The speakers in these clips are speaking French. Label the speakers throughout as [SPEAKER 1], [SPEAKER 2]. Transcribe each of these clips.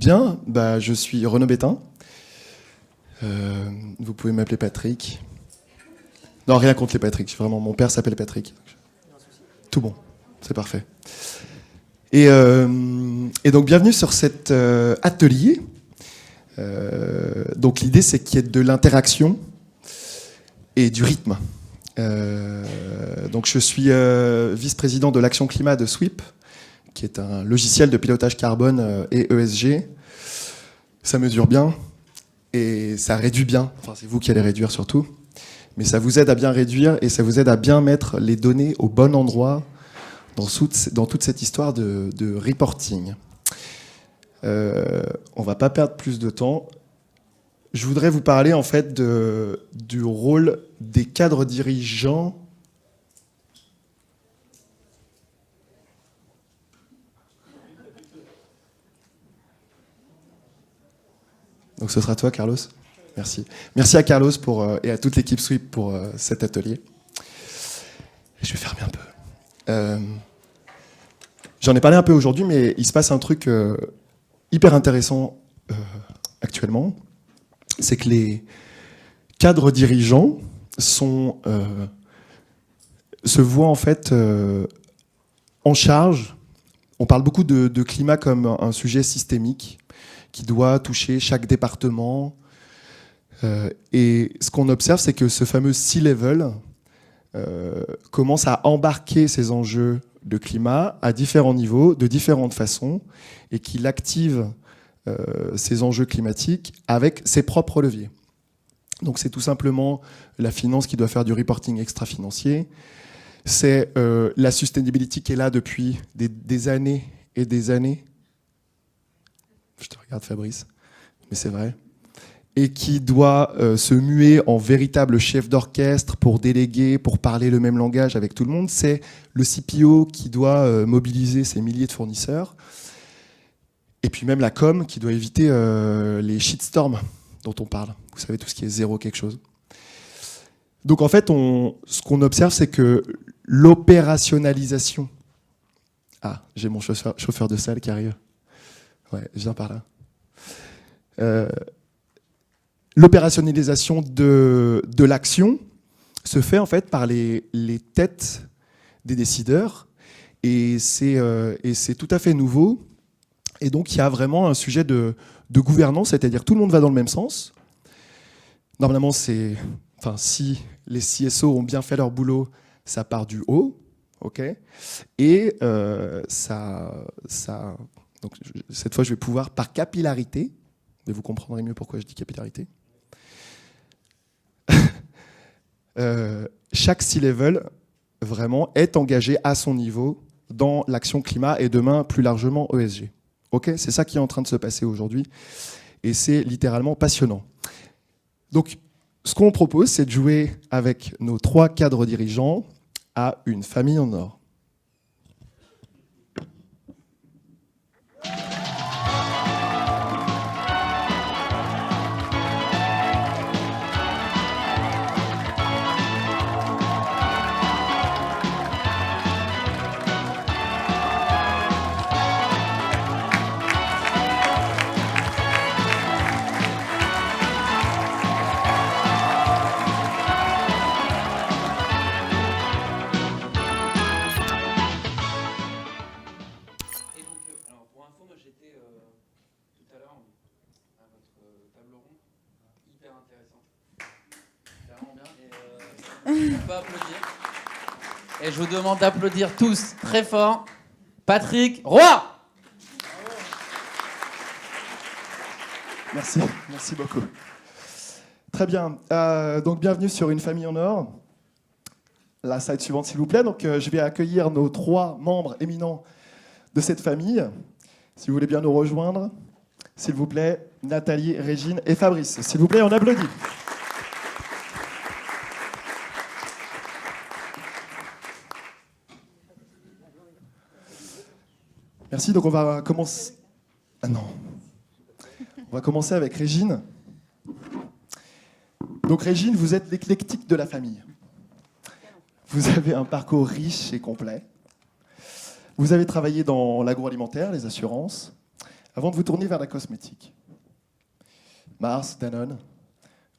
[SPEAKER 1] Bien, je suis Renaud Bétain. Vous pouvez m'appeler Patrick. Non, rien contre les Patrick. Vraiment, mon père s'appelle Patrick. Tout bon, c'est parfait. Et donc, bienvenue sur cet atelier. Donc, l'idée, c'est qu'il y ait de l'interaction et du rythme. Donc, je suis vice-président de l'Action Climat de SWIP, qui est un logiciel de pilotage carbone et ESG. Ça mesure bien et ça réduit bien. Enfin, c'est vous qui allez réduire surtout. Mais ça vous aide à bien réduire et ça vous aide à bien mettre les données au bon endroit dans toute cette histoire de reporting. On va pas perdre plus de temps. Je voudrais vous parler en fait du rôle des cadres dirigeants. Donc ce sera toi, Carlos. Merci. Merci à Carlos et à toute l'équipe SWIP pour cet atelier. Je vais fermer un peu. J'en ai parlé un peu aujourd'hui, mais il se passe un truc hyper intéressant actuellement. C'est que les cadres dirigeants se voient en fait en charge. On parle beaucoup de climat comme un sujet systémique qui doit toucher chaque département. Et ce qu'on observe, c'est que ce fameux C-level commence à embarquer ces enjeux de climat à différents niveaux, de différentes façons, et qu'il active ces enjeux climatiques avec ses propres leviers. Donc c'est tout simplement la finance qui doit faire du reporting extra-financier. C'est la sustainability qui est là depuis des années et des années. Je te regarde, Fabrice, mais c'est vrai. Et qui doit se muer en véritable chef d'orchestre pour déléguer, pour parler le même langage avec tout le monde. C'est le CPO qui doit mobiliser ses milliers de fournisseurs. Et puis même la com qui doit éviter les shitstorms dont on parle. Vous savez, tout ce qui est zéro quelque chose. Donc en fait, ce qu'on observe, c'est que l'opérationnalisation... Ah, j'ai mon chauffeur de salle qui arrive. Ouais, je viens par là. L'opérationnalisation de l'action se fait en fait par les têtes des décideurs et c'est tout à fait nouveau. Et donc il y a vraiment un sujet de gouvernance, c'est-à-dire tout le monde va dans le même sens. Normalement, si les CSO ont bien fait leur boulot, ça part du haut, ok. Et donc cette fois, je vais pouvoir par capillarité, mais vous comprendrez mieux pourquoi je dis capillarité. Chaque C-level vraiment est engagé à son niveau dans l'action climat et demain plus largement ESG. Ok, c'est ça qui est en train de se passer aujourd'hui et c'est littéralement passionnant. Donc, ce qu'on propose, c'est de jouer avec nos 3 cadres dirigeants à une famille en or.
[SPEAKER 2] On peut applaudir. Et je vous demande d'applaudir tous très fort Patrick Roy.
[SPEAKER 1] Merci beaucoup. Très bien. Donc bienvenue sur Une famille en or. La slide suivante, s'il vous plaît. Donc je vais accueillir nos 3 membres éminents de cette famille. Si vous voulez bien nous rejoindre, s'il vous plaît, Nathalie, Régine et Fabrice. S'il vous plaît, on applaudit. Merci, donc on va commencer... Ah non. On va commencer avec Régine. Donc Régine, vous êtes l'éclectique de la famille. Vous avez un parcours riche et complet. Vous avez travaillé dans l'agroalimentaire, les assurances, Avant de vous tourner vers la cosmétique, Mars, Danone,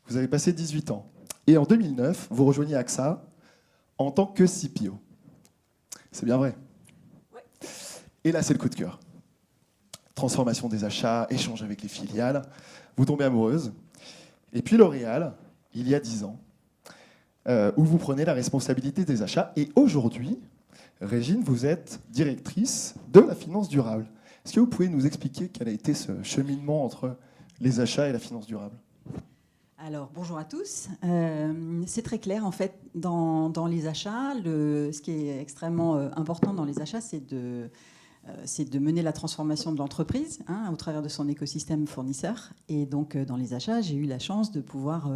[SPEAKER 1] vous avez passé 18 ans. Et en 2009, vous rejoignez AXA en tant que CPO. C'est bien vrai?
[SPEAKER 3] Ouais.
[SPEAKER 1] Et là, c'est le coup de cœur. Transformation des achats, échange avec les filiales. Vous tombez amoureuse. Et puis L'Oréal, il y a 10 ans, où vous prenez la responsabilité des achats. Et aujourd'hui, Régine, vous êtes directrice de la finance durable. Est-ce que vous pouvez nous expliquer quel a été ce cheminement entre les achats et la finance durable?
[SPEAKER 3] Alors, bonjour à tous. C'est très clair, en fait, dans les achats. Ce qui est extrêmement important dans les achats, c'est de mener la transformation de l'entreprise au travers de son écosystème fournisseur. Et donc, dans les achats, j'ai eu la chance de pouvoir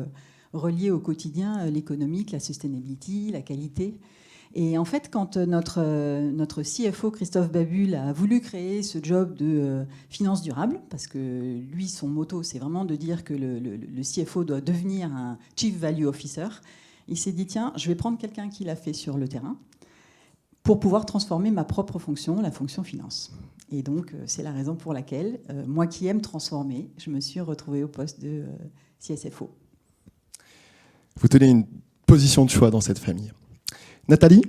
[SPEAKER 3] relier au quotidien l'économique, la sustainability, la qualité. Et en fait, quand notre CFO, Christophe Babule, a voulu créer ce job de finance durable, parce que lui, son motto, c'est vraiment de dire que le CFO doit devenir un Chief Value Officer, il s'est dit, tiens, je vais prendre quelqu'un qui l'a fait sur le terrain pour pouvoir transformer ma propre fonction, la fonction finance. Et donc, c'est la raison pour laquelle, moi qui aime transformer, je me suis retrouvée au poste de CSFO.
[SPEAKER 1] Vous tenez une position de choix dans cette famille. Nathalie,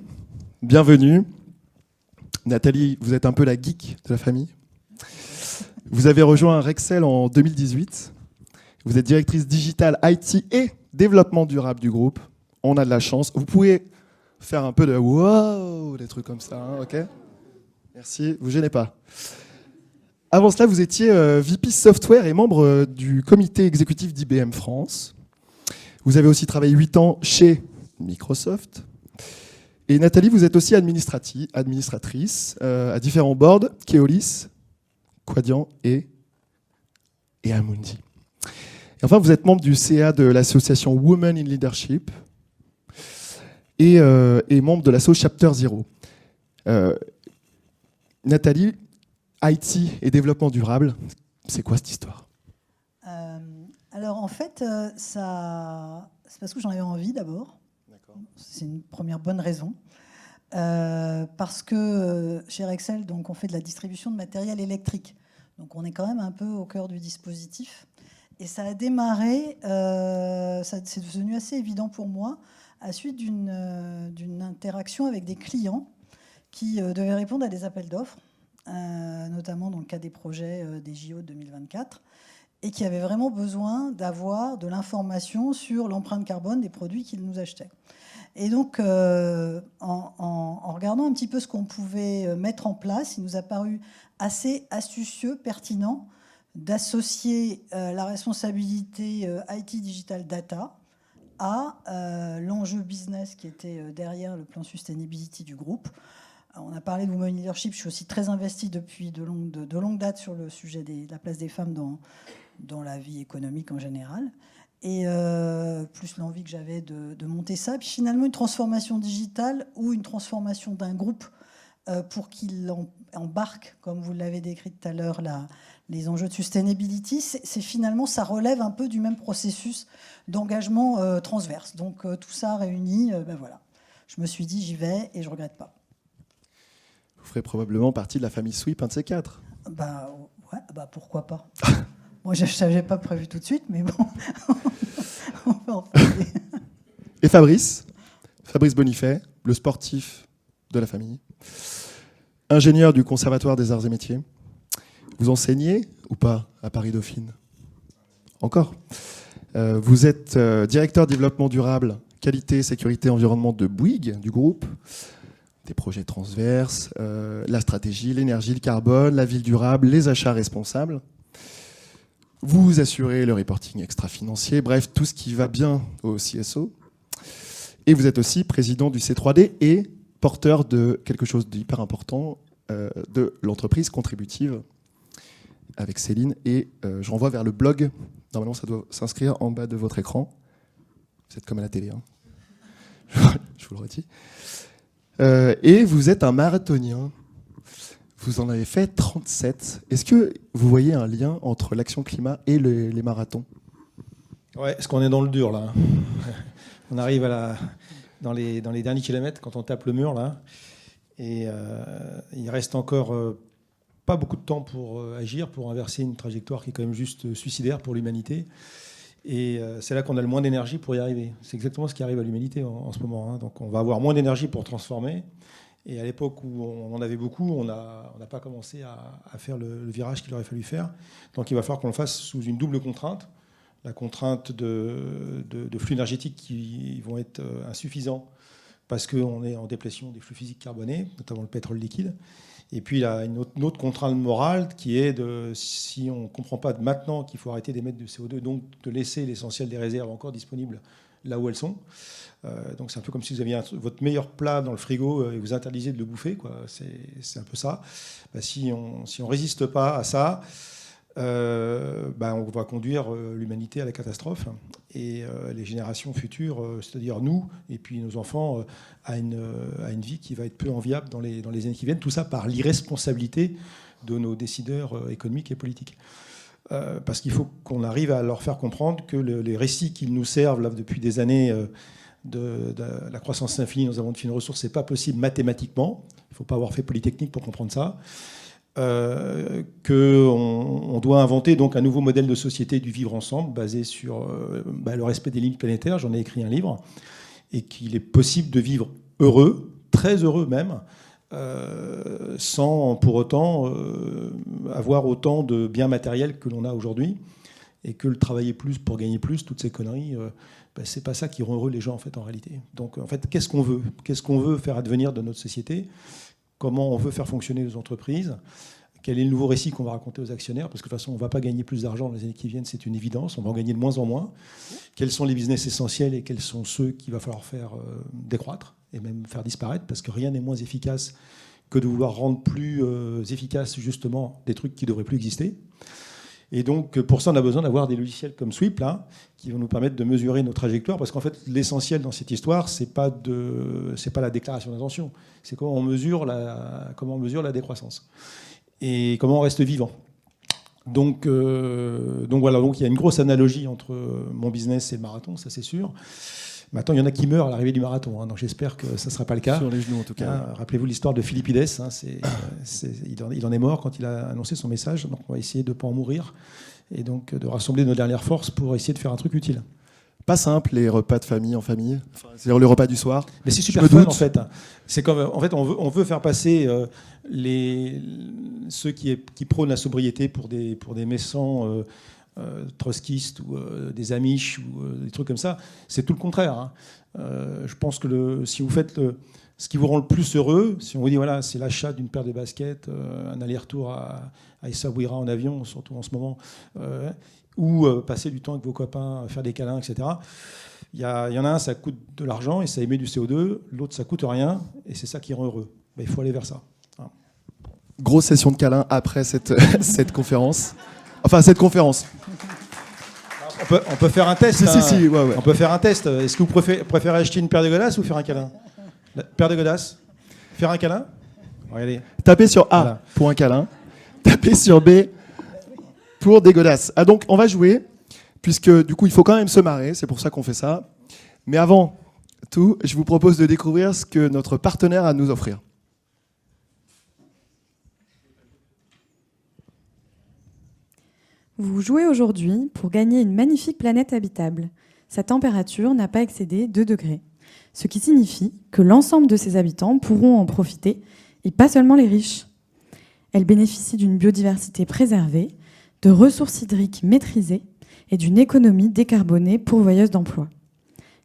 [SPEAKER 1] bienvenue. Nathalie, vous êtes un peu la geek de la famille. Vous avez rejoint Rexel en 2018. Vous êtes directrice digitale IT et développement durable du groupe. On a de la chance. Vous pouvez faire un peu de wow, des trucs comme ça, hein, ok? Merci, vous gênez pas. Avant cela, vous étiez VP Software et membre du comité exécutif d'IBM France. Vous avez aussi travaillé 8 ans chez Microsoft. Et Nathalie, vous êtes aussi administratrice à différents boards, Keolis, Quadient et Amundi. Et enfin, vous êtes membre du CA de l'association Women in Leadership et membre de l'asso Chapter Zero. Nathalie, IT et développement durable, c'est quoi cette histoire?
[SPEAKER 4] Alors en fait, c'est parce que j'en avais envie d'abord. C'est une première bonne raison. Parce que chez Rexel, donc, on fait de la distribution de matériel électrique. Donc on est quand même un peu au cœur du dispositif. Et ça a démarré, c'est devenu assez évident pour moi, à suite d'une interaction avec des clients qui devaient répondre à des appels d'offres, notamment dans le cas des projets des JO 2024, et qui avaient vraiment besoin d'avoir de l'information sur l'empreinte carbone des produits qu'ils nous achetaient. Et donc, en regardant un petit peu ce qu'on pouvait mettre en place, il nous a paru assez astucieux, pertinent, d'associer la responsabilité IT Digital Data à l'enjeu business qui était derrière le plan sustainability du groupe. On a parlé de Women Leadership, je suis aussi très investie depuis de longue date sur le sujet de la place des femmes dans la vie économique en général. Et plus l'envie que j'avais de monter ça. Puis finalement, une transformation digitale ou une transformation d'un groupe pour qu'il embarque, comme vous l'avez décrit tout à l'heure, les enjeux de sustainability, c'est finalement, ça relève un peu du même processus d'engagement transverse. Donc tout ça réuni, voilà. Je me suis dit, j'y vais et je ne regrette pas.
[SPEAKER 1] Vous ferez probablement partie de la famille Sweep, un de ces quatre.
[SPEAKER 4] Ouais, pourquoi pas. Moi, je n'avais pas prévu tout de suite, mais bon, on peut en parler.
[SPEAKER 1] Et Fabrice Bonifay, le sportif de la famille, ingénieur du Conservatoire des Arts et Métiers. Vous enseignez ou pas à Paris-Dauphine? Encore. Vous êtes directeur développement durable, qualité, sécurité, environnement de Bouygues, du groupe. Des projets transverses, la stratégie, l'énergie, le carbone, la ville durable, les achats responsables. Vous assurez le reporting extra-financier, bref, tout ce qui va bien au CSO. Et vous êtes aussi président du C3D et porteur de quelque chose d'hyper important, de l'entreprise contributive avec Céline. Et je renvoie vers le blog. Normalement, ça doit s'inscrire en bas de votre écran. Vous êtes comme à la télé, hein. Je vous le redis. Et vous êtes un marathonien. Vous en avez fait 37. Est-ce que vous voyez un lien entre l'action climat et les marathons?
[SPEAKER 5] Ouais, parce qu'on est dans le dur, là. On arrive dans les derniers kilomètres, quand on tape le mur, là. Et il reste encore pas beaucoup de temps pour agir, pour inverser une trajectoire qui est quand même juste suicidaire pour l'humanité. Et c'est là qu'on a le moins d'énergie pour y arriver. C'est exactement ce qui arrive à l'humanité en ce moment, hein. Donc on va avoir moins d'énergie pour transformer. Et à l'époque où on en avait beaucoup, on n'a pas commencé à faire le virage qu'il aurait fallu faire. Donc il va falloir qu'on le fasse sous une double contrainte. La contrainte de flux énergétiques qui vont être insuffisants parce qu'on est en déplétion des flux physiques carbonés, notamment le pétrole liquide. Et puis il y a une autre contrainte morale qui est si on ne comprend pas maintenant qu'il faut arrêter d'émettre du CO2, donc de laisser l'essentiel des réserves encore disponibles là où elles sont. Donc c'est un peu comme si vous aviez votre meilleur plat dans le frigo et vous interdisiez de le bouffer, quoi. C'est un peu ça. Si on résiste pas à ça, on va conduire l'humanité à la catastrophe et les générations futures, c'est-à-dire nous et puis nos enfants, à une vie qui va être peu enviable dans les années qui viennent. Tout ça par l'irresponsabilité de nos décideurs économiques et politiques. Parce qu'il faut qu'on arrive à leur faire comprendre que les récits qu'ils nous servent là, depuis des années de la croissance infinie, nous avons de fines ressources, c'est pas possible mathématiquement. Il ne faut pas avoir fait Polytechnique pour comprendre ça. Qu'on doit inventer donc un nouveau modèle de société du vivre ensemble basé sur le respect des limites planétaires. J'en ai écrit un livre. Et qu'il est possible de vivre heureux, très heureux même, sans pour autant avoir autant de biens matériels que l'on a aujourd'hui, et que le travailler plus pour gagner plus, toutes ces conneries, c'est pas ça qui rend heureux les gens en fait en réalité. Donc en fait, qu'est-ce qu'on veut ? Qu'est-ce qu'on veut faire advenir de notre société ? Comment on veut faire fonctionner nos entreprises ? Quel est le nouveau récit qu'on va raconter aux actionnaires ? Parce que de toute façon, on ne va pas gagner plus d'argent dans les années qui viennent, c'est une évidence. On va en gagner de moins en moins. Quels sont les business essentiels et quels sont ceux qu'il va falloir faire décroître et même faire disparaître ? Parce que rien n'est moins efficace que de vouloir rendre plus efficace justement des trucs qui ne devraient plus exister. Et donc, pour ça, on a besoin d'avoir des logiciels comme Sweep, là, qui vont nous permettre de mesurer nos trajectoires. Parce qu'en fait, l'essentiel dans cette histoire, c'est pas la déclaration d'intention. C'est comment on mesure la décroissance. Et comment on reste vivant. Donc voilà, donc il y a une grosse analogie entre mon business et le marathon, ça c'est sûr. Maintenant, il y en a qui meurent à l'arrivée du marathon, hein, donc j'espère que ça ne sera pas le cas.
[SPEAKER 1] Sur les genoux, en tout cas.
[SPEAKER 5] Rappelez-vous l'histoire de Philippides. Hein, il en est mort quand il a annoncé son message. Donc on va essayer de ne pas en mourir et donc de rassembler nos dernières forces pour essayer de faire un truc utile.
[SPEAKER 1] Pas simple, les repas de famille en famille. C'est-à-dire le repas du soir.
[SPEAKER 5] Mais c'est super fun, en fait. C'est comme, en fait, on veut faire passer ceux qui prônent la sobriété pour des méchants trotskistes ou des amish ou des trucs comme ça. C'est tout le contraire. Hein. Je pense que si vous faites ce qui vous rend le plus heureux, si on vous dit voilà, c'est l'achat d'une paire de baskets, un aller-retour à Essaouira en avion, surtout en ce moment, ou passer du temps avec vos copains, faire des câlins, etc. Il y en a un, ça coûte de l'argent et ça émet du CO2. L'autre, ça coûte rien et c'est ça qui rend heureux. Ben, il faut aller vers ça. Hein.
[SPEAKER 1] Grosse session de câlins après cette conférence. Enfin, cette conférence.
[SPEAKER 5] On peut faire un test.
[SPEAKER 1] Si, ouais.
[SPEAKER 5] On peut faire un test. Est-ce que vous préférez acheter une paire de godasses ou faire un câlin ? La paire de godasses. Faire un câlin ? Regardez.
[SPEAKER 1] Tapez sur A
[SPEAKER 5] voilà.
[SPEAKER 1] Pour un câlin. Tapez sur B pour des godasses. Ah, donc, on va jouer, puisque du coup, il faut quand même se marrer. C'est pour ça qu'on fait ça. Mais avant tout, je vous propose de découvrir ce que notre partenaire a à nous offrir.
[SPEAKER 6] Vous jouez aujourd'hui pour gagner une magnifique planète habitable. Sa température n'a pas excédé 2 degrés, ce qui signifie que l'ensemble de ses habitants pourront en profiter, et pas seulement les riches. Elle bénéficie d'une biodiversité préservée, de ressources hydriques maîtrisées et d'une économie décarbonée pourvoyeuse d'emplois.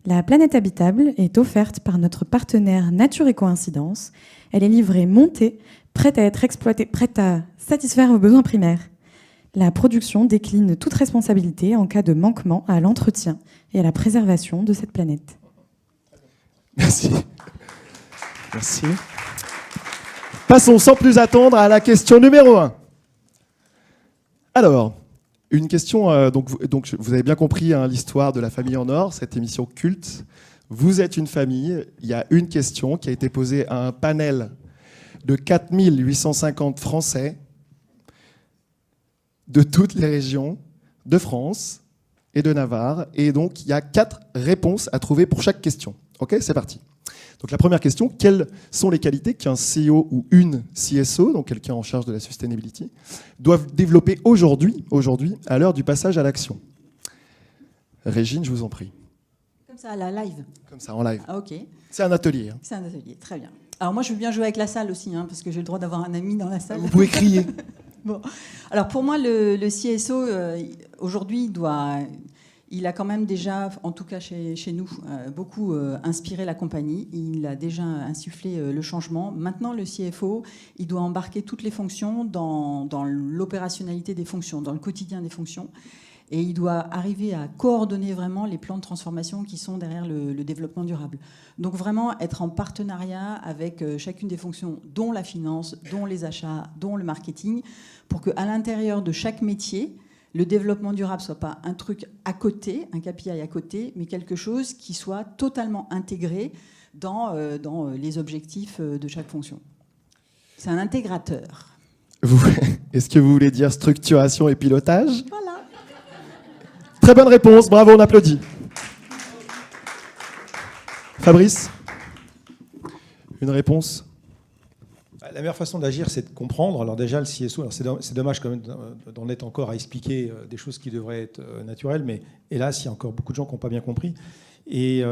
[SPEAKER 6] La planète habitable est offerte par notre partenaire Nature et Coïncidence. Elle est livrée montée, prête à être exploitée, prête à satisfaire vos besoins primaires. La production décline toute responsabilité en cas de manquement à l'entretien et à la préservation de cette planète.
[SPEAKER 1] Merci. Merci. Passons sans plus attendre à la question numéro 1. Alors, une question, donc vous avez bien compris hein, l'histoire de la famille en or, cette émission culte. Vous êtes une famille, il y a une question qui a été posée à un panel de 4850 Français de toutes les régions de France et de Navarre. Et donc, il y a 4 réponses à trouver pour chaque question. OK, c'est parti. Donc la première question, quelles sont les qualités qu'un CEO ou une CSO, donc quelqu'un en charge de la sustainability, doivent développer aujourd'hui, à l'heure du passage à l'action? Régine, je vous en prie.
[SPEAKER 3] Comme ça, à la live.
[SPEAKER 1] Comme ça, en live.
[SPEAKER 3] Ah, ok.
[SPEAKER 1] C'est un atelier. Hein.
[SPEAKER 3] C'est un atelier, très bien. Alors moi, je veux bien jouer avec la salle aussi, hein, parce que j'ai le droit d'avoir un ami dans la salle.
[SPEAKER 1] Vous pouvez crier.
[SPEAKER 3] Bon. Alors pour moi, le CSO, aujourd'hui, il a quand même déjà, en tout cas chez nous, beaucoup inspiré la compagnie. Il a déjà insufflé le changement. Maintenant, le CFO, il doit embarquer toutes les fonctions dans l'opérationnalité des fonctions, dans le quotidien des fonctions. Et il doit arriver à coordonner vraiment les plans de transformation qui sont derrière le développement durable. Donc vraiment être en partenariat avec chacune des fonctions, dont la finance, dont les achats, dont le marketing, pour qu'à l'intérieur de chaque métier, le développement durable ne soit pas un truc à côté, un KPI à côté, mais quelque chose qui soit totalement intégré dans les objectifs de chaque fonction. C'est un intégrateur.
[SPEAKER 1] Est-ce que vous voulez dire structuration et pilotage?
[SPEAKER 3] Voilà.
[SPEAKER 1] Très bonne réponse, bravo, on applaudit. Fabrice, une réponse?
[SPEAKER 5] La meilleure façon d'agir, c'est de comprendre. Alors déjà, le CSO, c'est dommage quand même d'en être encore à expliquer des choses qui devraient être naturelles, mais hélas, il y a encore beaucoup de gens qui n'ont pas bien compris. Et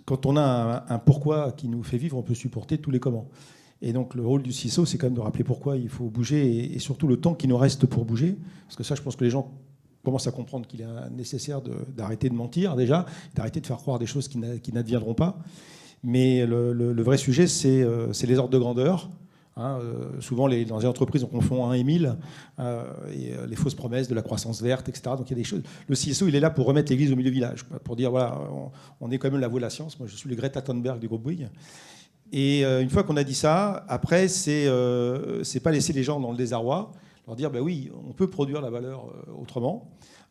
[SPEAKER 5] quand on a un pourquoi qui nous fait vivre, on peut supporter tous les comment. Et donc le rôle du CSO, c'est quand même de rappeler pourquoi il faut bouger et surtout le temps qui nous reste pour bouger. Parce que ça, je pense que les gens commencent à comprendre qu'il est nécessaire d'arrêter de mentir déjà, d'arrêter de faire croire des choses qui n'adviendront pas. Mais le vrai sujet, c'est les ordres de grandeur. Hein, souvent, dans les entreprises, on confond 1 et 1000, et les fausses promesses de la croissance verte, etc. Donc il y a des choses. Le CSO, il est là pour remettre l'église au milieu du village, pour dire voilà, on est quand même la voie de la science. Moi, je suis le Greta Thunberg du groupe Bouygues. Et une fois qu'on a dit ça, après, c'est pas laisser les gens dans le désarroi, leur dire ben oui, on peut produire la valeur autrement,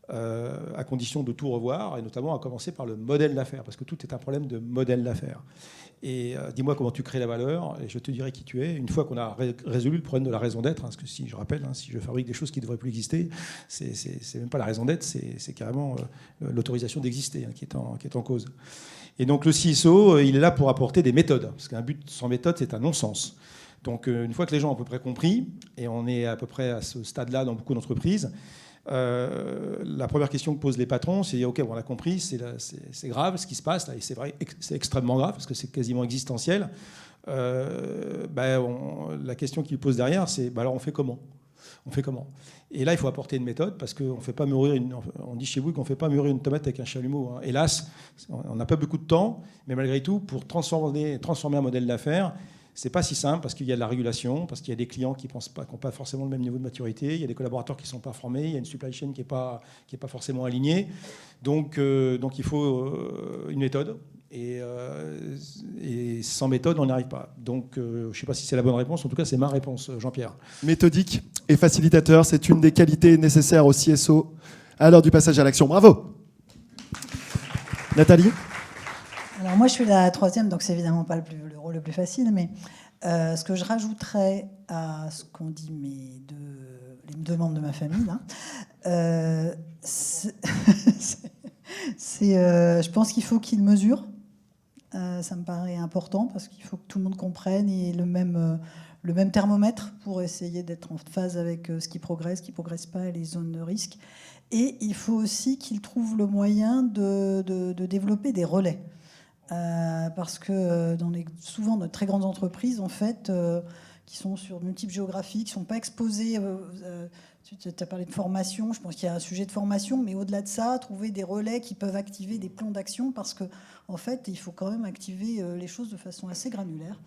[SPEAKER 5] à condition de tout revoir, et notamment à commencer par le modèle d'affaires, parce que tout est un problème de modèle d'affaires. Et dis-moi comment tu crées la valeur, et je te dirai qui tu es. Une fois qu'on a résolu le problème de la raison d'être, hein, parce que si je rappelle, hein, si je fabrique des choses qui ne devraient plus exister, c'est même pas la raison d'être, c'est carrément l'autorisation d'exister, hein, qui est en cause. Et donc le CSO, il est là pour apporter des méthodes, parce qu'un but sans méthode, c'est un non-sens. Donc une fois que les gens ont à peu près compris, et on est à peu près à ce stade-là dans beaucoup d'entreprises, la première question que posent les patrons, c'est ok, bon, on a compris, c'est grave ce qui se passe là, et c'est vrai, c'est extrêmement grave parce que c'est quasiment existentiel. La question qu'ils posent derrière, c'est alors on fait comment? On fait comment? Et là, il faut apporter une méthode parce qu'on fait pas mûrir on dit chez vous qu'on ne fait pas mûrir une tomate avec un chalumeau. Hein. Hélas, on n'a pas beaucoup de temps, mais malgré tout, pour transformer un modèle d'affaires, c'est pas si simple parce qu'il y a de la régulation, parce qu'il y a des clients qui n'ont pas forcément le même niveau de maturité, il y a des collaborateurs qui ne sont pas formés, il y a une supply chain qui n'est pas forcément alignée. Donc il faut une méthode. Et sans méthode, on n'y arrive pas. Donc je ne sais pas si c'est la bonne réponse, en tout cas c'est ma réponse, Jean-Pierre.
[SPEAKER 1] Méthodique et facilitateur, c'est une des qualités nécessaires au CSO à l'heure du passage à l'action. Bravo. Nathalie?
[SPEAKER 4] Alors moi, je suis la troisième, donc c'est évidemment pas le rôle le plus facile, mais ce que je rajouterais à ce qu'ont dit les deux membres de ma famille, là, je pense qu'il faut qu'ils mesurent. Ça me paraît important parce qu'il faut que tout le monde comprenne et le même thermomètre pour essayer d'être en phase avec ce qui progresse pas et les zones de risque. Et il faut aussi qu'ils trouvent le moyen de développer des relais. Parce que souvent, dans de très grandes entreprises, en fait, qui sont sur de multiples géographies, qui ne sont pas exposées. Tu as parlé de formation, je pense qu'il y a un sujet de formation, mais au-delà de ça, trouver des relais qui peuvent activer des plans d'action, parce qu'en fait, il faut quand même activer les choses de façon assez granulaire.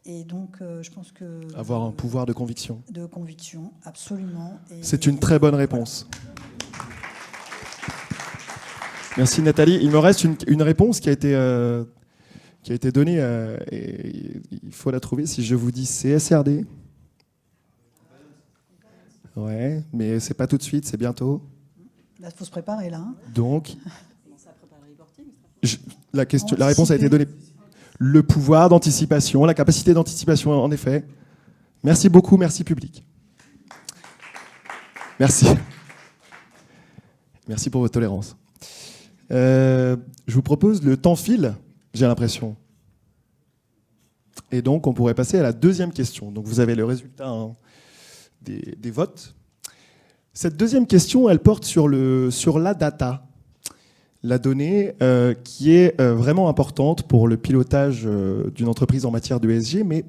[SPEAKER 4] Et donc, je pense que...
[SPEAKER 1] Avoir un pouvoir de conviction.
[SPEAKER 4] De conviction, absolument.
[SPEAKER 1] C'est une très bonne réponse. Voilà. Merci Nathalie. Il me reste une réponse qui a été donnée, et il faut la trouver. Si je vous dis CSRD. Ouais, mais c'est pas tout de suite, c'est bientôt.
[SPEAKER 4] Là, il faut se préparer, là. Hein.
[SPEAKER 1] Donc, la réponse a été donnée. Le pouvoir d'anticipation, la capacité d'anticipation, en effet. Merci beaucoup, merci public. Merci. Merci pour votre tolérance. Je vous propose, le temps file, j'ai l'impression. Et donc, on pourrait passer à la deuxième question. Donc, vous avez le résultat des votes. Cette deuxième question, elle porte sur la data, la donnée qui est vraiment importante pour le pilotage d'une entreprise en matière de ESG. Mais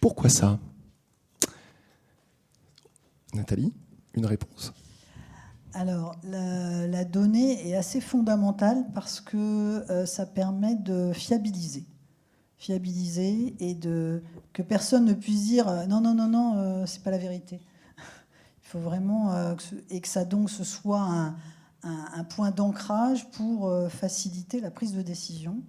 [SPEAKER 1] pourquoi ça? Nathalie, une réponse?
[SPEAKER 4] Alors, la donnée est assez fondamentale parce que ça permet de fiabiliser et que personne ne puisse dire non, c'est pas la vérité. Il faut vraiment que ça donc ce soit un point d'ancrage pour faciliter la prise de décision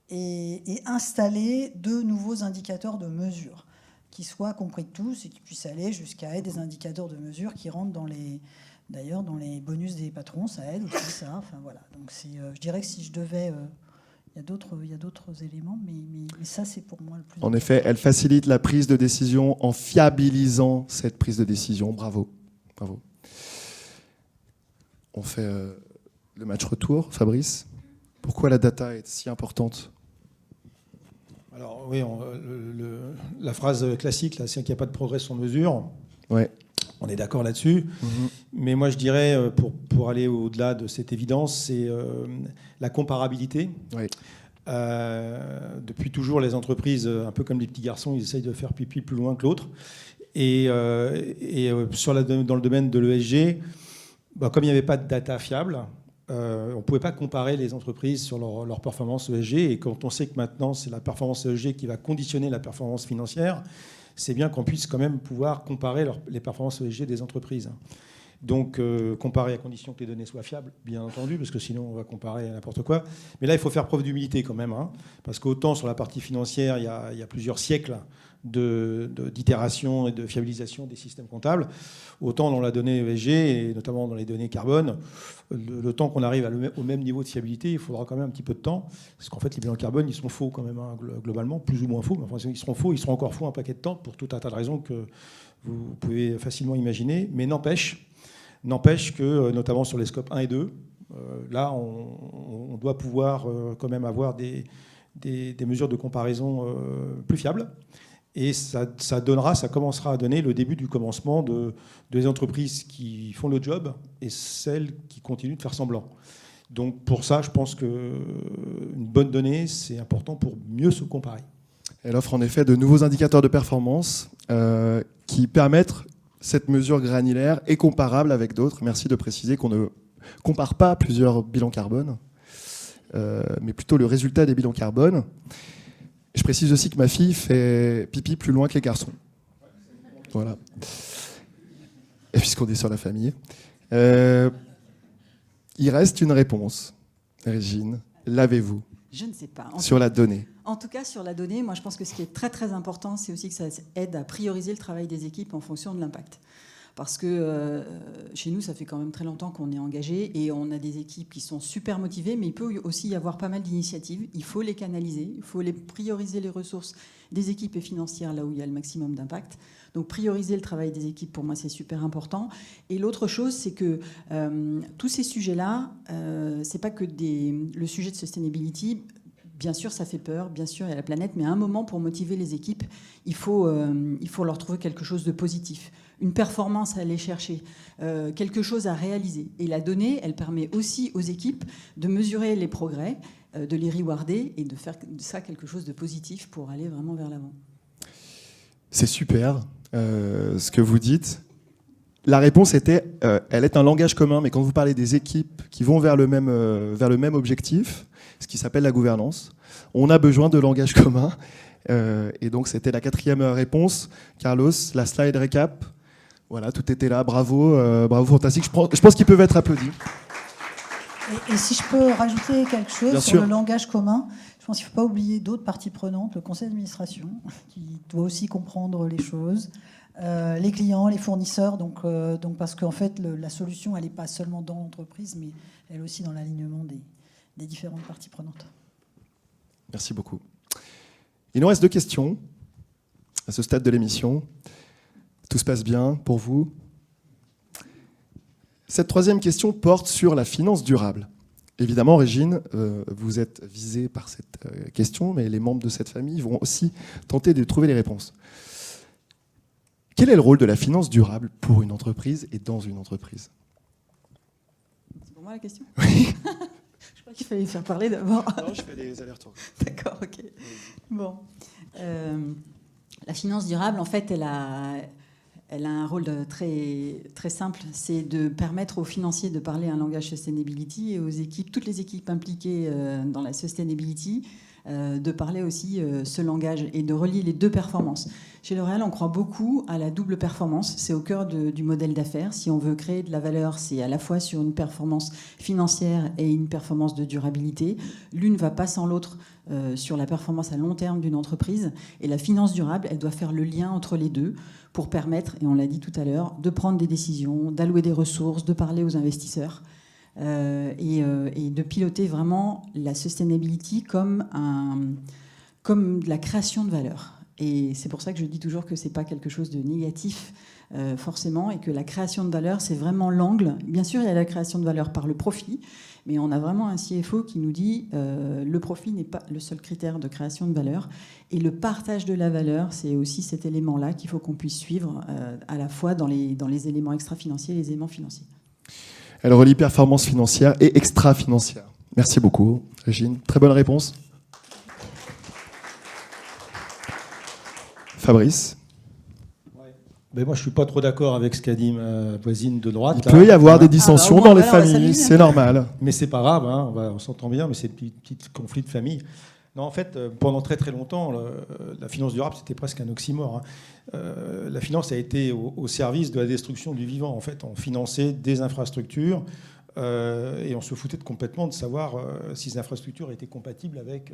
[SPEAKER 4] et installer de nouveaux indicateurs de mesure qui soient compris de tous et qui puissent aller jusqu'à des indicateurs de mesure qui rentrent dans les bonus des patrons, ça aide aussi ça. Enfin voilà. Donc je dirais que si je devais, il y a d'autres éléments, mais ça c'est pour moi le plus.
[SPEAKER 1] En effet, elle facilite la prise de décision en fiabilisant cette prise de décision. Bravo, bravo. On fait le match retour, Fabrice. Pourquoi la data est si importante?
[SPEAKER 5] Alors oui, la phrase classique, là, c'est qu'il n'y a pas de progrès sans mesure.
[SPEAKER 1] Ouais.
[SPEAKER 5] On est d'accord là-dessus. Mais moi, je dirais, pour aller au-delà de cette évidence, c'est la comparabilité.
[SPEAKER 1] Oui.
[SPEAKER 5] Depuis toujours, les entreprises, un peu comme les petits garçons, ils essayent de faire pipi plus loin que l'autre. Et dans le domaine de l'ESG, comme il n'y avait pas de data fiable, on ne pouvait pas comparer les entreprises sur leur performance ESG. Et quand on sait que maintenant, c'est la performance ESG qui va conditionner la performance financière, c'est bien qu'on puisse quand même pouvoir comparer les performances ESG des entreprises. Donc, comparer à condition que les données soient fiables, bien entendu, parce que sinon, on va comparer à n'importe quoi. Mais là, il faut faire preuve d'humilité quand même, parce qu'autant sur la partie financière, il y a plusieurs siècles d'itération et de fiabilisation des systèmes comptables, autant dans la donnée ESG, et notamment dans les données carbone, le temps qu'on arrive au même niveau de fiabilité, il faudra quand même un petit peu de temps, parce qu'en fait, les bilans carbone, ils sont faux quand même, globalement, plus ou moins faux, mais enfin, ils seront faux, ils seront encore faux un paquet de temps, pour tout un tas de raisons que vous pouvez facilement imaginer, mais n'empêche que, notamment sur les scopes 1 et 2, là, on doit pouvoir quand même avoir des mesures de comparaison plus fiables. Et ça commencera à donner le début du commencement des entreprises qui font le job et celles qui continuent de faire semblant. Donc pour ça, je pense qu'une bonne donnée, c'est important pour mieux se comparer.
[SPEAKER 1] Elle offre en effet de nouveaux indicateurs de performance qui permettent cette mesure granulaire est comparable avec d'autres. Merci de préciser qu'on ne compare pas plusieurs bilans carbone, mais plutôt le résultat des bilans carbone. Je précise aussi que ma fille fait pipi plus loin que les garçons. Voilà. Et puisqu'on est sur la famille. Il reste une réponse. Régine, l'avez-vous?
[SPEAKER 3] Je ne sais pas.
[SPEAKER 1] Sur la donnée.
[SPEAKER 3] En tout cas, sur la donnée, moi je pense que ce qui est très très important, c'est aussi que ça aide à prioriser le travail des équipes en fonction de l'impact. Parce que chez nous, ça fait quand même très longtemps qu'on est engagé et on a des équipes qui sont super motivées, mais il peut aussi y avoir pas mal d'initiatives. Il faut les canaliser, il faut prioriser les ressources des équipes et financières là où il y a le maximum d'impact. Donc prioriser le travail des équipes, pour moi, c'est super important. Et l'autre chose, c'est que tous ces sujets-là, c'est pas que le sujet de sustainability. Bien sûr, ça fait peur, bien sûr, il y a la planète, mais à un moment, pour motiver les équipes, il faut leur trouver quelque chose de positif, une performance à aller chercher, quelque chose à réaliser. Et la donnée, elle permet aussi aux équipes de mesurer les progrès, de les rewarder et de faire de ça quelque chose de positif pour aller vraiment vers l'avant.
[SPEAKER 1] C'est super ce que vous dites. La réponse était, elle est un langage commun, mais quand vous parlez des équipes qui vont vers le même objectif, ce qui s'appelle la gouvernance, on a besoin de langage commun. Et donc, c'était la 4e réponse. Carlos, la slide récap. Voilà, tout était là. Bravo, bravo, fantastique. Je pense qu'ils peuvent être applaudis.
[SPEAKER 4] Et si je peux rajouter quelque chose
[SPEAKER 1] Bien
[SPEAKER 4] sur
[SPEAKER 1] sûr.
[SPEAKER 4] le langage commun, je pense qu'il ne faut pas oublier d'autres parties prenantes, le conseil d'administration, qui doit aussi comprendre les choses, les clients, les fournisseurs, donc parce qu'en fait, la solution, elle n'est pas seulement dans l'entreprise, mais elle aussi dans l'alignement des différentes parties prenantes.
[SPEAKER 1] Merci beaucoup. Il nous reste 2 questions à ce stade de l'émission. Tout se passe bien pour vous? Cette 3e question porte sur la finance durable. Évidemment, Régine, vous êtes visée par cette question, mais les membres de cette famille vont aussi tenter de trouver les réponses. Quel est le rôle de la finance durable pour une entreprise et dans une entreprise?
[SPEAKER 3] C'est pour moi la question?
[SPEAKER 1] Oui.
[SPEAKER 3] Je crois qu'il fallait faire parler d'abord.
[SPEAKER 1] Non, je fais des allers-retours.
[SPEAKER 3] D'accord, ok. Bon. La finance durable, en fait, elle a un rôle très, très simple, c'est de permettre aux financiers de parler un langage sustainability et aux équipes, toutes les équipes impliquées dans la sustainability, de parler aussi ce langage et de relier les deux performances. Chez L'Oréal, on croit beaucoup à la double performance. C'est au cœur du modèle d'affaires. Si on veut créer de la valeur, c'est à la fois sur une performance financière et une performance de durabilité. L'une va pas sans l'autre sur la performance à long terme d'une entreprise. Et la finance durable, elle doit faire le lien entre les deux pour permettre, et on l'a dit tout à l'heure, de prendre des décisions, d'allouer des ressources, de parler aux investisseurs. Et de piloter vraiment la sustainability comme de la création de valeur. Et c'est pour ça que je dis toujours que ce n'est pas quelque chose de négatif forcément, et que la création de valeur, c'est vraiment l'angle. Bien sûr, il y a la création de valeur par le profit, mais on a vraiment un CFO qui nous dit le profit n'est pas le seul critère de création de valeur. Et le partage de la valeur, c'est aussi cet élément-là qu'il faut qu'on puisse suivre à la fois dans les éléments extra-financiers et les éléments financiers.
[SPEAKER 1] Elle relie performance financière et extra-financière. Merci beaucoup, Régine. Très bonne réponse. Fabrice?
[SPEAKER 5] Mais moi, je ne suis pas trop d'accord avec ce qu'a dit ma voisine de droite.
[SPEAKER 1] Il peut y avoir des dissensions dans les familles, c'est normal.
[SPEAKER 5] Mais c'est pas grave, hein, on s'entend bien, mais c'est des petits conflits de famille. Non, en fait, pendant très très longtemps, la finance durable, c'était presque un oxymore. Hein. La finance a été au service de la destruction du vivant. En fait, on finançait des infrastructures et on se foutait complètement de savoir si ces infrastructures étaient compatibles avec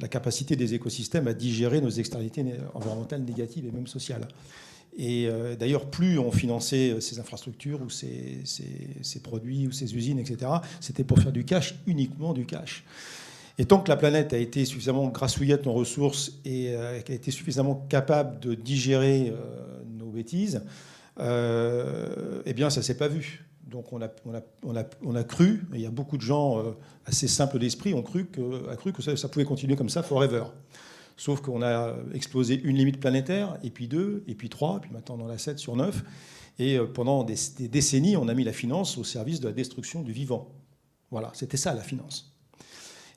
[SPEAKER 5] la capacité des écosystèmes à digérer nos externalités environnementales négatives et même sociales. Et d'ailleurs, plus on finançait ces infrastructures ou ces produits ou ces usines, etc., c'était pour faire du cash, uniquement du cash. Et tant que la planète a été suffisamment grassouillette en ressources et qu'elle a été suffisamment capable de digérer nos bêtises, eh bien, ça ne s'est pas vu. Donc on a cru, et il y a beaucoup de gens assez simples d'esprit, ont cru que ça pouvait continuer comme ça forever. Sauf qu'on a explosé une limite planétaire, et puis 2, et puis 3, et puis maintenant on en a 7 sur 9. Et pendant des décennies, on a mis la finance au service de la destruction du vivant. Voilà, c'était ça la finance.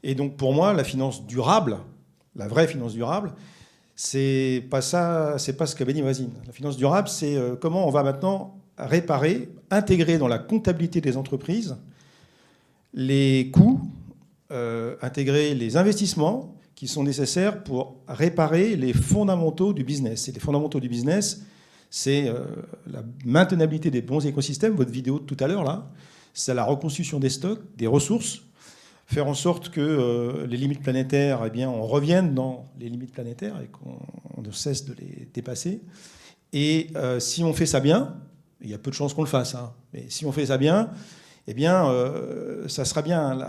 [SPEAKER 5] Et donc pour moi, la finance durable, la vraie finance durable, c'est pas ça, c'est pas ce qu'a dit voisine. La finance durable, c'est comment on va maintenant réparer, intégrer dans la comptabilité des entreprises les coûts, intégrer les investissements qui sont nécessaires pour réparer les fondamentaux du business. Et les fondamentaux du business, c'est la maintenabilité des bons écosystèmes, votre vidéo de tout à l'heure là, c'est la reconstitution des stocks, des ressources, faire en sorte que les limites planétaires, eh bien, on revienne dans les limites planétaires et qu'on ne cesse de les dépasser. Et si on fait ça bien, il y a peu de chances qu'on le fasse, hein, mais si on fait ça bien, eh bien, ça sera bien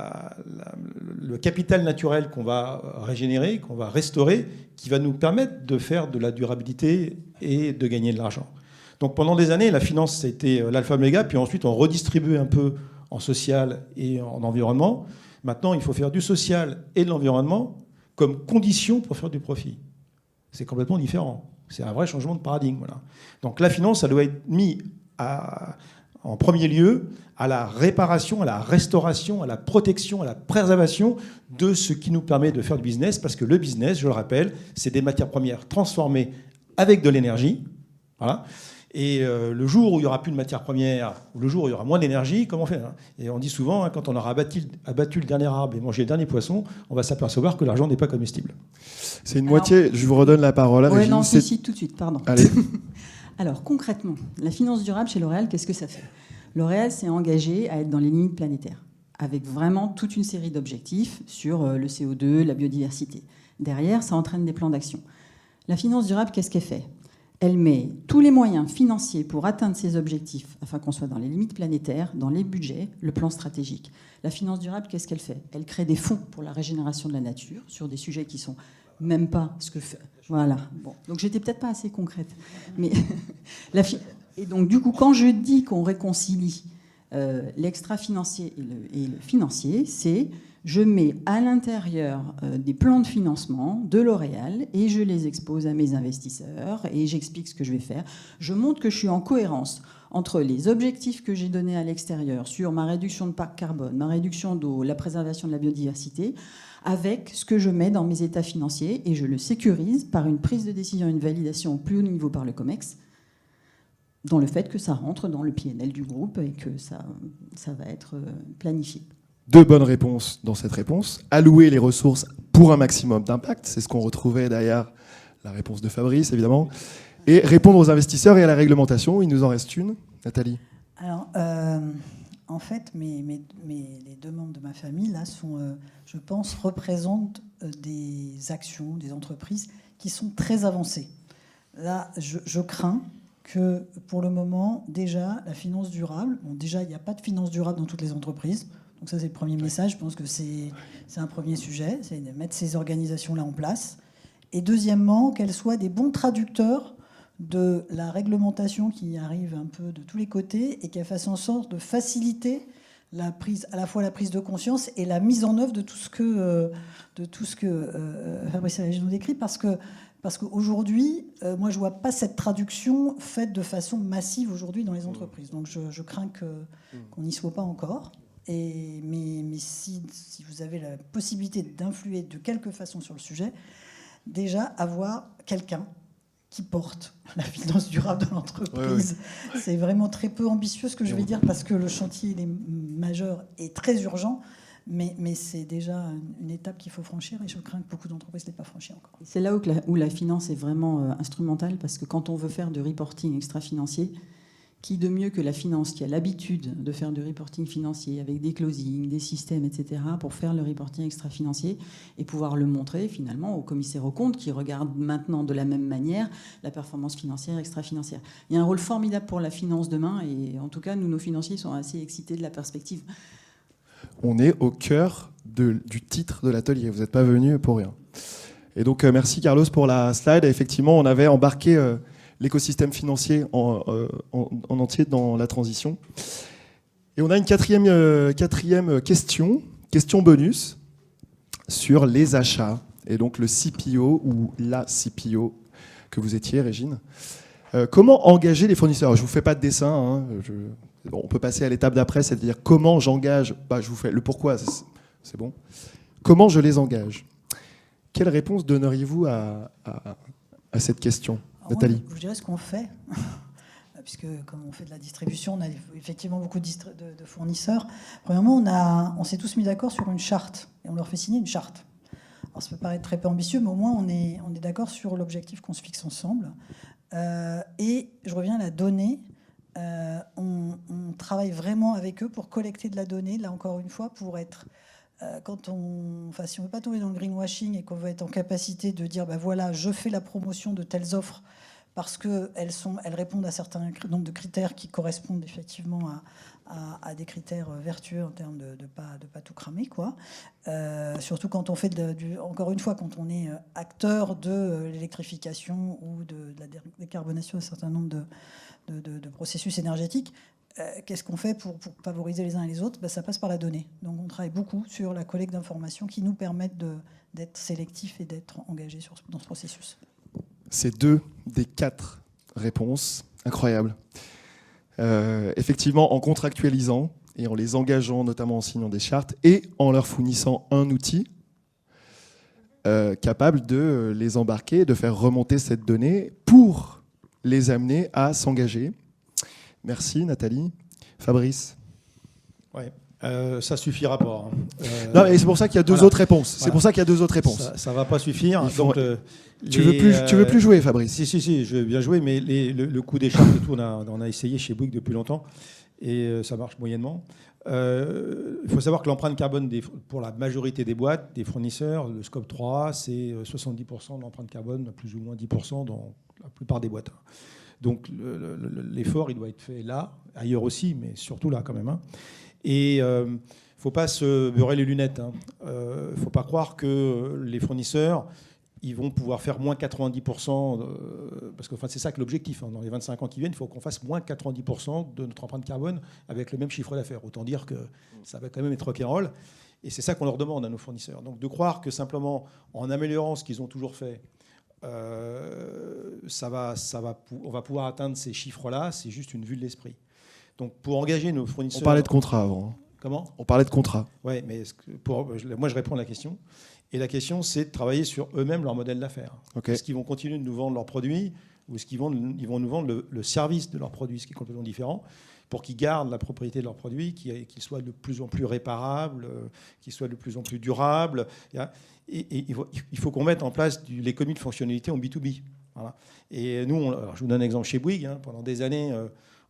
[SPEAKER 5] le capital naturel qu'on va régénérer, qu'on va restaurer, qui va nous permettre de faire de la durabilité et de gagner de l'argent. Donc pendant des années, la finance, c'était l'alpha méga, puis ensuite on redistribuait un peu en social et en environnement. Maintenant, il faut faire du social et de l'environnement comme condition pour faire du profit. C'est complètement différent. C'est un vrai changement de paradigme. Voilà. Donc la finance, ça doit être mis en premier lieu à la réparation, à la restauration, à la protection, à la préservation de ce qui nous permet de faire du business, parce que le business, je le rappelle, c'est des matières premières transformées avec de l'énergie. Voilà. Et le jour où il n'y aura plus de matières premières, ou le jour où il y aura moins d'énergie, comment on fait, hein? Et on dit souvent, hein, quand on aura abattu le dernier arbre et mangé le dernier poisson, on va s'apercevoir que l'argent n'est pas comestible.
[SPEAKER 1] C'est une moitié, je vous redonne la parole à Régine.
[SPEAKER 3] Non, si, tout de suite, pardon.
[SPEAKER 1] Allez.
[SPEAKER 3] Alors, concrètement, la finance durable chez L'Oréal, qu'est-ce que ça fait? L'Oréal s'est engagé à être dans les limites planétaires, avec vraiment toute une série d'objectifs sur le CO2, la biodiversité. Derrière, ça entraîne des plans d'action. La finance durable, qu'est-ce qu'elle fait? Elle met tous les moyens financiers pour atteindre ces objectifs, afin qu'on soit dans les limites planétaires, dans les budgets, le plan stratégique. La finance durable, qu'est-ce qu'elle fait? Elle crée des fonds pour la régénération de la nature, sur des sujets qui sont même pas ce que fait. Voilà. Bon. Donc j'étais peut-être pas assez concrète. Mais et donc du coup, quand je dis qu'on réconcilie L'extra-financier et le financier, c'est je mets à l'intérieur des plans de financement de L'Oréal et je les expose à mes investisseurs et j'explique ce que je vais faire. Je montre que je suis en cohérence entre les objectifs que j'ai donnés à l'extérieur sur ma réduction de part carbone, ma réduction d'eau, la préservation de la biodiversité, avec ce que je mets dans mes états financiers et je le sécurise par une prise de décision, une validation au plus haut niveau par le COMEX, dans le fait que ça rentre dans le PNL du groupe et que ça va être planifié.
[SPEAKER 1] 2 bonnes réponses dans cette réponse. Allouer les ressources pour un maximum d'impact, c'est ce qu'on retrouvait derrière la réponse de Fabrice, évidemment. Et répondre aux investisseurs et à la réglementation. Il nous en reste une. Nathalie.
[SPEAKER 4] Alors, en fait, les 2 membres de ma famille, là, je pense, représentent des actions, des entreprises qui sont très avancées. Là, je crains que, pour le moment, déjà, la finance durable, déjà, il n'y a pas de finance durable dans toutes les entreprises. Donc ça, c'est le premier message. Je pense que c'est un premier sujet, c'est de mettre ces organisations-là en place. Et deuxièmement, qu'elles soient des bons traducteurs de la réglementation qui arrive un peu de tous les côtés et qu'elle fasse en sorte de faciliter à la fois la prise de conscience et la mise en œuvre de tout ce que Fabrice Allais nous décrit, parce qu'aujourd'hui, moi, je ne vois pas cette traduction faite de façon massive aujourd'hui dans les entreprises. Donc je crains qu'on n'y soit pas encore. Mais si vous avez la possibilité d'influer de quelque façon sur le sujet, déjà avoir quelqu'un qui porte la finance durable de l'entreprise. Oui. C'est vraiment très peu ambitieux ce que je vais dire, parce que le chantier il est majeur et très urgent, mais c'est déjà une étape qu'il faut franchir et je crains que beaucoup d'entreprises ne l'aient pas franchi encore.
[SPEAKER 3] C'est là où la finance est vraiment instrumentale, parce que quand on veut faire du reporting extra-financier, qui de mieux que la finance, qui a l'habitude de faire du reporting financier avec des closings, des systèmes, etc., pour faire le reporting extra-financier et pouvoir le montrer finalement aux commissaires aux comptes qui regardent maintenant de la même manière la performance financière, extra-financière. Il y a un rôle formidable pour la finance demain et en tout cas, nous, nos financiers, sont assez excités de la perspective.
[SPEAKER 1] On est au cœur du titre de l'atelier. Vous n'êtes pas venu pour rien. Et donc, merci Carlos pour la slide. Et effectivement, on avait embarqué l'écosystème financier en entier dans la transition. Et on a une quatrième question bonus sur les achats. Et donc le CPO ou la CPO que vous étiez, Régine. Comment engager les fournisseurs ? Je ne vous fais pas de dessin. Hein, on peut passer à l'étape d'après, c'est-à-dire comment j'engage. Je vous fais le pourquoi, c'est bon. Comment je les engage ? Quelle réponse donneriez-vous à cette question ? Nathalie.
[SPEAKER 4] Je dirais ce qu'on fait, puisque comme on fait de la distribution, on a effectivement beaucoup de fournisseurs. Premièrement, on s'est tous mis d'accord sur une charte, et on leur fait signer une charte. Alors ça peut paraître très peu ambitieux, mais au moins on est d'accord sur l'objectif qu'on se fixe ensemble. Et je reviens à la donnée. On travaille vraiment avec eux pour collecter de la donnée, là encore une fois, pour être... si on ne veut pas tomber dans le greenwashing et qu'on veut être en capacité de dire voilà, je fais la promotion de telles offres parce qu'elles répondent à un certain nombre de critères qui correspondent effectivement à des critères vertueux en termes de pas tout cramer, quoi. Surtout quand on fait encore une fois, quand on est acteur de l'électrification ou de la décarbonation d'un certain nombre de processus énergétiques. Qu'est-ce qu'on fait pour favoriser les uns et les autres ? Ça passe par la donnée. Donc on travaille beaucoup sur la collecte d'informations qui nous permettent d'être sélectifs et d'être engagés dans ce processus.
[SPEAKER 1] C'est 2 des 4 réponses. Incroyable. Effectivement, en contractualisant et en les engageant, notamment en signant des chartes, et en leur fournissant un outil capable de les embarquer, de faire remonter cette donnée pour les amener à s'engager. Merci Nathalie. Fabrice.
[SPEAKER 5] Ouais, ça suffira pas.
[SPEAKER 1] Non, et c'est pour ça qu'il y a 2 autres réponses. C'est pour ça qu'il y a 2 autres réponses.
[SPEAKER 5] Ça va pas suffire.
[SPEAKER 1] Donc, tu
[SPEAKER 5] veux
[SPEAKER 1] veux plus jouer, Fabrice ?
[SPEAKER 5] Si, je veux bien jouer, mais le coût des chartes et tout, on a essayé chez Bouygues depuis longtemps et ça marche moyennement. Il faut savoir que l'empreinte carbone pour la majorité des boîtes, des fournisseurs, le scope 3, c'est 70% de l'empreinte carbone, plus ou moins 10% dans la plupart des boîtes. Donc l'effort, il doit être fait là, ailleurs aussi, mais surtout là quand même. Et il ne faut pas se beurrer les lunettes. Il ne faut pas croire que les fournisseurs ils vont pouvoir faire moins 90%, parce que c'est ça que l'objectif. Dans les 25 ans qui viennent, il faut qu'on fasse moins 90% de notre empreinte carbone avec le même chiffre d'affaires. Autant dire que ça va quand même être rock'n'roll. Et c'est ça qu'on leur demande à nos fournisseurs. Donc de croire que simplement en améliorant ce qu'ils ont toujours fait, on va pouvoir atteindre ces chiffres-là, c'est juste une vue de l'esprit. Donc pour engager nos fournisseurs...
[SPEAKER 1] On parlait de contrat avant.
[SPEAKER 5] Comment ?
[SPEAKER 1] On parlait de contrat.
[SPEAKER 5] Oui, mais moi je réponds à la question. Et la question, c'est de travailler sur eux-mêmes leur modèle d'affaires.
[SPEAKER 1] Okay.
[SPEAKER 5] Est-ce qu'ils vont continuer de nous vendre leurs produits ou est-ce qu'ils vont nous vendre le service de leurs produits, ce qui est complètement différent, pour qu'ils gardent la propriété de leurs produits, qu'ils soient de plus en plus réparables, qu'ils soient de plus en plus durables. Et il faut qu'on mette en place l'économie de fonctionnalité en B2B. Voilà. Et nous, alors je vous donne un exemple chez Bouygues. Pendant des années,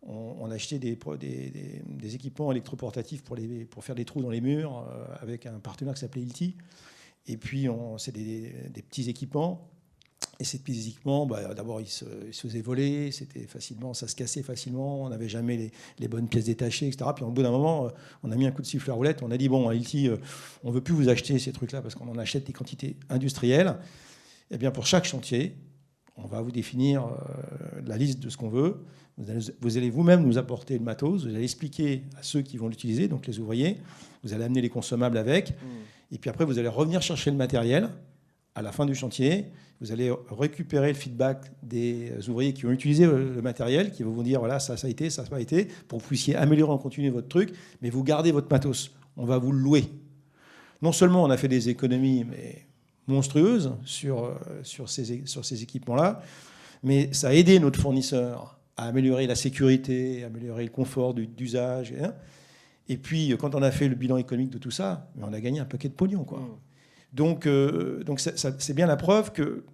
[SPEAKER 5] on achetait des équipements électroportatifs pour faire des trous dans les murs avec un partenaire qui s'appelait Hilti. Et puis, c'est des petits équipements. Et ces petits équipements, d'abord, ils se faisaient voler, ça se cassait facilement, on n'avait jamais les bonnes pièces détachées, etc. Puis au bout d'un moment, on a mis un coup de sifflet à roulette, on a dit, bon, à Hilti, on ne veut plus vous acheter ces trucs-là parce qu'on en achète des quantités industrielles. Eh bien, pour chaque chantier, on va vous définir la liste de ce qu'on veut. Vous allez vous-même nous apporter le matos, vous allez expliquer à ceux qui vont l'utiliser, donc les ouvriers, vous allez amener les consommables avec, et puis après, vous allez revenir chercher le matériel à la fin du chantier. Vous allez récupérer le feedback des ouvriers qui ont utilisé le matériel, qui vont vous dire, voilà, ça a été, ça n'a pas été, pour que vous puissiez améliorer en continu votre truc, mais vous gardez votre matos. On va vous le louer. Non seulement on a fait des économies mais monstrueuses sur ces équipements-là, mais ça a aidé notre fournisseur à améliorer la sécurité, à améliorer le confort d'usage. Et puis, quand on a fait le bilan économique de tout ça, on a gagné un paquet de pognon, quoi. Donc c'est bien la preuve que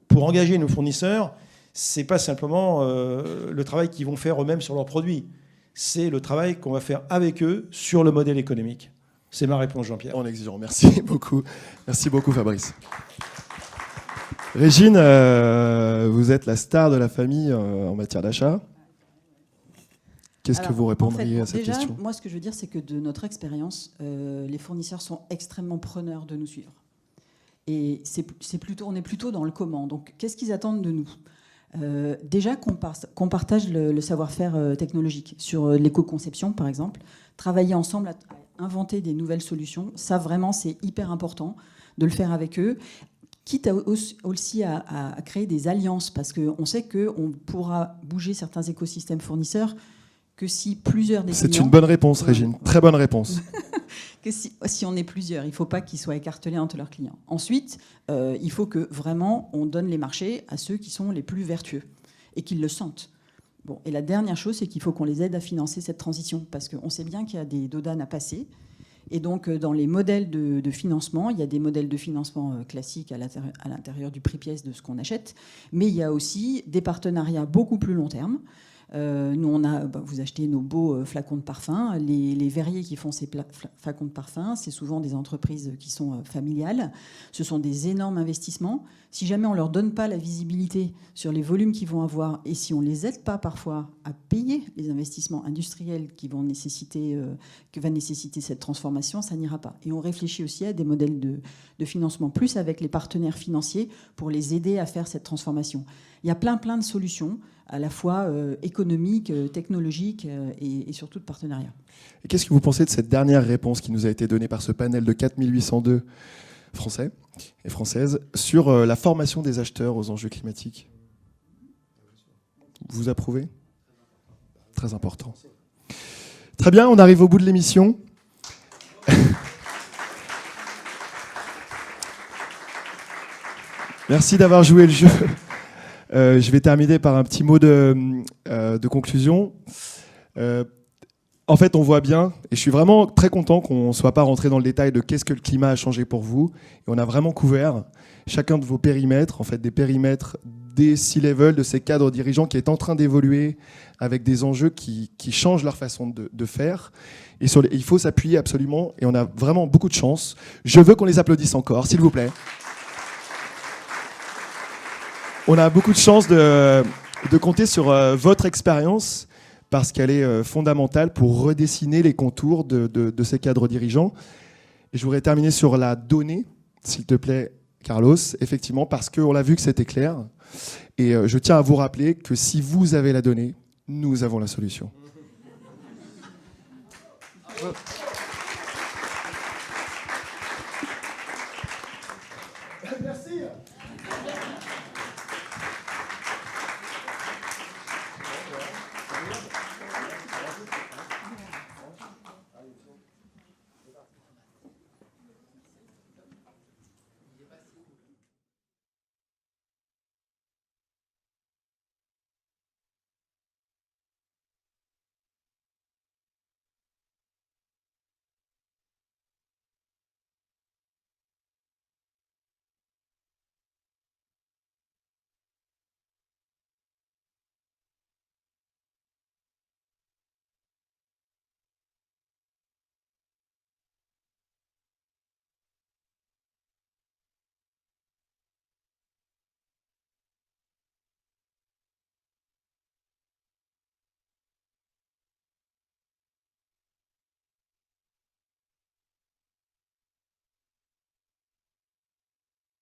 [SPEAKER 5] pour engager nos fournisseurs, c'est pas simplement le travail qu'ils vont faire eux-mêmes sur leurs produits, c'est le travail qu'on va faire avec eux sur le modèle économique. C'est ma réponse, Jean-Pierre.
[SPEAKER 1] En exigeant. Merci beaucoup. Merci beaucoup, Fabrice. Régine, vous êtes la star de la famille en matière d'achat. Qu'est-ce que vous répondriez à cette question ?
[SPEAKER 3] Moi, ce que je veux dire, c'est que de notre expérience, les fournisseurs sont extrêmement preneurs de nous suivre. Et on est plutôt dans le comment. Donc, qu'est-ce qu'ils attendent de nous ? Déjà qu'on partage le savoir-faire technologique sur l'éco-conception, par exemple. Travailler ensemble à inventer des nouvelles solutions. Ça, vraiment, c'est hyper important de le faire avec eux. Quitte aussi à créer des alliances, parce qu'on sait qu'on pourra bouger certains écosystèmes fournisseurs que si plusieurs des clients...
[SPEAKER 1] C'est une bonne réponse, Régine. Très bonne réponse.
[SPEAKER 3] Que si on est plusieurs, il ne faut pas qu'ils soient écartelés entre leurs clients. Ensuite, il faut que vraiment on donne les marchés à ceux qui sont les plus vertueux et qu'ils le sentent. Bon, et la dernière chose, c'est qu'il faut qu'on les aide à financer cette transition, parce qu'on sait bien qu'il y a des dodanes à passer. Et donc, dans les modèles de financement, il y a des modèles de financement classiques à l'intérieur du prix pièce de ce qu'on achète, mais il y a aussi des partenariats beaucoup plus long terme. Nous, vous achetez nos beaux flacons de parfum. Les verriers qui font ces flacons de parfum, c'est souvent des entreprises qui sont familiales. Ce sont des énormes investissements. Si jamais on ne leur donne pas la visibilité sur les volumes qu'ils vont avoir, et si on ne les aide pas parfois à payer les investissements industriels que va nécessiter cette transformation, ça n'ira pas. Et on réfléchit aussi à des modèles de financement plus avec les partenaires financiers pour les aider à faire cette transformation. Il y a plein de solutions, à la fois économiques, technologiques et surtout de partenariat.
[SPEAKER 1] Et qu'est-ce que vous pensez de cette dernière réponse qui nous a été donnée par ce panel de 4802 Français et Françaises sur la formation des acheteurs aux enjeux climatiques ? Vous approuvez ? Très important. Très bien, on arrive au bout de l'émission. Merci d'avoir joué le jeu. Je vais terminer par un petit mot de conclusion. En fait, on voit bien, et je suis vraiment très content qu'on ne soit pas rentré dans le détail de qu'est-ce que le climat a changé pour vous. Et on a vraiment couvert chacun de vos périmètres, en fait des périmètres des C-level, de ces cadres dirigeants qui est en train d'évoluer avec des enjeux qui changent leur façon de faire. Et il faut s'appuyer absolument, et on a vraiment beaucoup de chance. Je veux qu'on les applaudisse encore, s'il vous plaît. On a beaucoup de chance de compter sur votre expérience, parce qu'elle est fondamentale pour redessiner les contours de ces cadres dirigeants. Et je voudrais terminer sur la donnée, s'il te plaît, Carlos, effectivement, parce qu'on l'a vu que c'était clair. Et je tiens à vous rappeler que si vous avez la donnée, nous avons la solution.
[SPEAKER 2] Bravo.